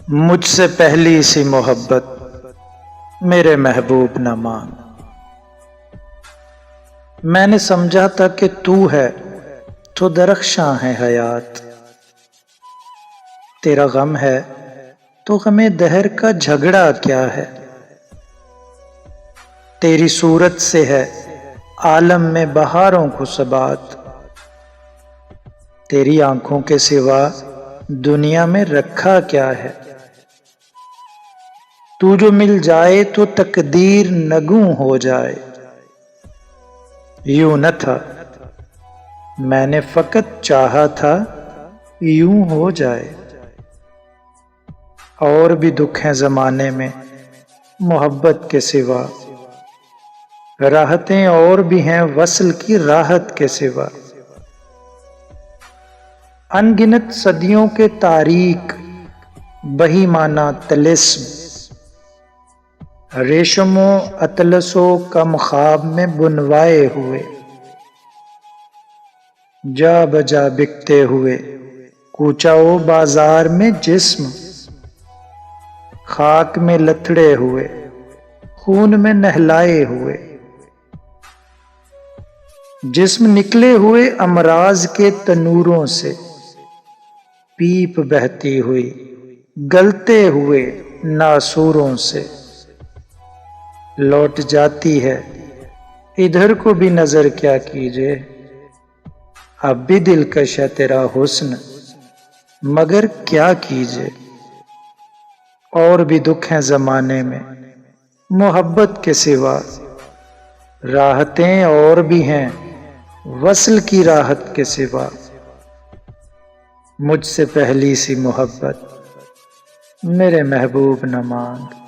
مجھ سے پہلی سی محبت میرے محبوب نہ مان۔ میں نے سمجھا تھا کہ تو ہے تو درخشاں ہے حیات، تیرا غم ہے تو غم دہر کا جھگڑا کیا ہے۔ تیری صورت سے ہے عالم میں بہاروں کو ثبات، تیری آنکھوں کے سوا دنیا میں رکھا کیا ہے۔ تو جو مل جائے تو تقدیر نگوں ہو جائے، یوں نہ تھا میں نے فقط چاہا تھا یوں ہو جائے۔ اور بھی دکھ ہیں زمانے میں محبت کے سوا، راحتیں اور بھی ہیں وصل کی راحت کے سوا۔ ان گنت صدیوں کے تاریک بہیمانہ طلسم، ریشم و اطلس و کم خواب میں بنوائے ہوئے، جا بجا بکتے ہوئے کوچہ و بازار میں جسم، خاک میں لتھڑے ہوئے خون میں نہلائے ہوئے، جسم نکلے ہوئے امراض کے تنوروں سے، پیپ بہتی ہوئی گلتے ہوئے ناسوروں سے۔ لوٹ جاتی ہے ادھر کو بھی نظر کیا کیجے، اب بھی دلکش ہے تیرا حسن مگر کیا کیجے۔ اور بھی دکھ ہیں زمانے میں محبت کے سوا، راحتیں اور بھی ہیں وصل کی راحت کے سوا۔ مجھ سے پہلی سی محبت میرے محبوب نہ مان۔